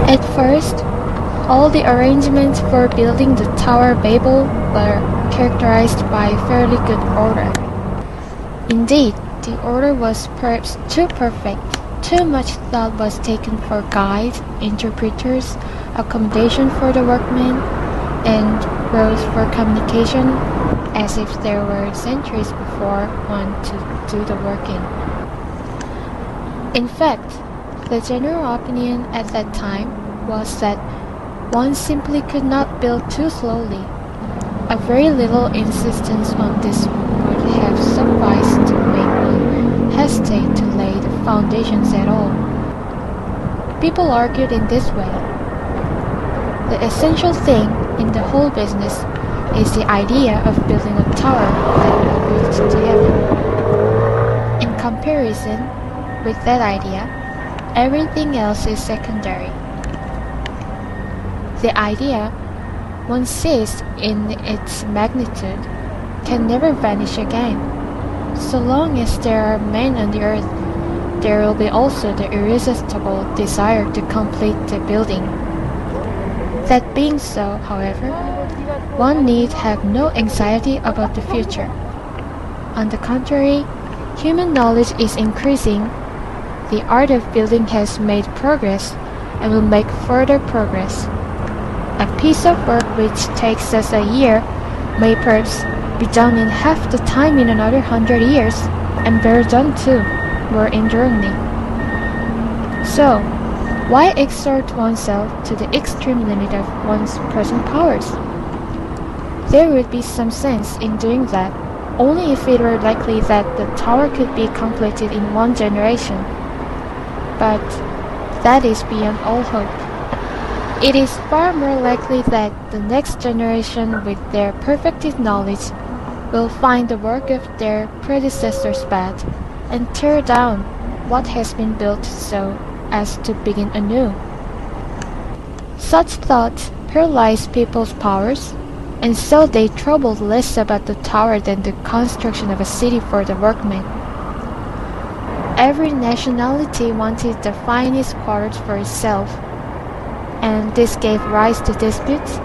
At first, all the arrangements for building the Tower of Babel were characterized by fairly good order. Indeed, the order was perhaps too perfect. Too much thought was taken for guides, interpreters, accommodation for the workmen, and roads for communication, as if there were centuries before one to do the work in. In fact, the general opinion at that time was that one simply could not build too slowly. A very little insistence on this would have sufficed to make one hesitate to lay the foundations at all. People argued in this way. The essential thing in the whole business is the idea of building a tower that will reach to heaven. In comparison with that idea, everything else is secondary. The idea, once seized in its magnitude, can never vanish again. So long as there are men on the earth, there will be also the irresistible desire to complete the building. That being so, however, one need have no anxiety about the future. On the contrary, human knowledge is increasing. The art of building has made progress and will make further progress. A piece of work which takes us a year may perhaps be done in half the time in another 100 years, and better done too, more enduringly. So, why exert oneself to the extreme limit of one's present powers? There would be some sense in doing that, only if it were likely that the tower could be completed in one generation. But that is beyond all hope. It is far more likely that the next generation, with their perfected knowledge, will find the work of their predecessors bad, and tear down what has been built so as to begin anew. Such thoughts paralyze people's powers, and so they troubled less about the tower than the construction of a city for the workmen. Every nationality wanted the finest quarters for itself, and this gave rise to disputes,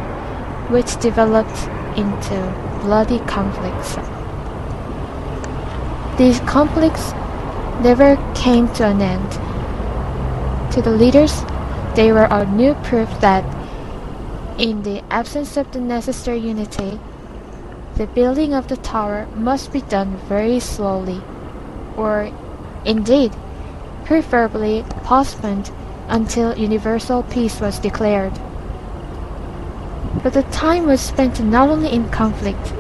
which developed into bloody conflicts. These conflicts never came to an end. To the leaders, they were a new proof that, in the absence of the necessary unity, the building of the tower must be done very slowly, or, indeed, preferably postponed until universal peace was declared. But the time was spent not only in conflict.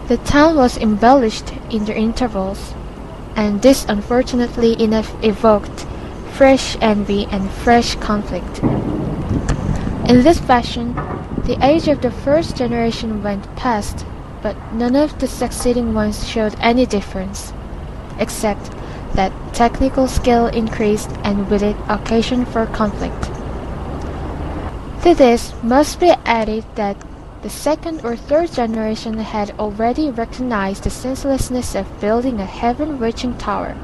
The town was embellished in the intervals, and this unfortunately enough evoked fresh envy and fresh conflict. In this fashion, the age of the first generation went past, but none of the succeeding ones showed any difference, except that technical skill increased and with it occasion for conflict. To this must be added that the second or third generation had already recognized the senselessness of building a heaven-reaching tower.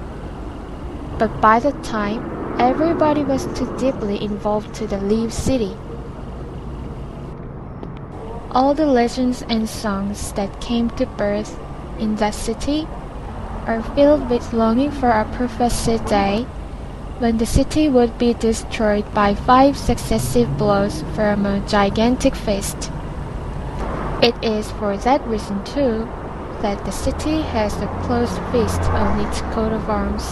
But by that time, everybody was too deeply involved to leave city. All the legends and songs that came to birth in that city are filled with longing for a prophesied day when the city would be destroyed by 5 successive blows from a gigantic fist. It is for that reason too that the city has a closed fist on its coat of arms.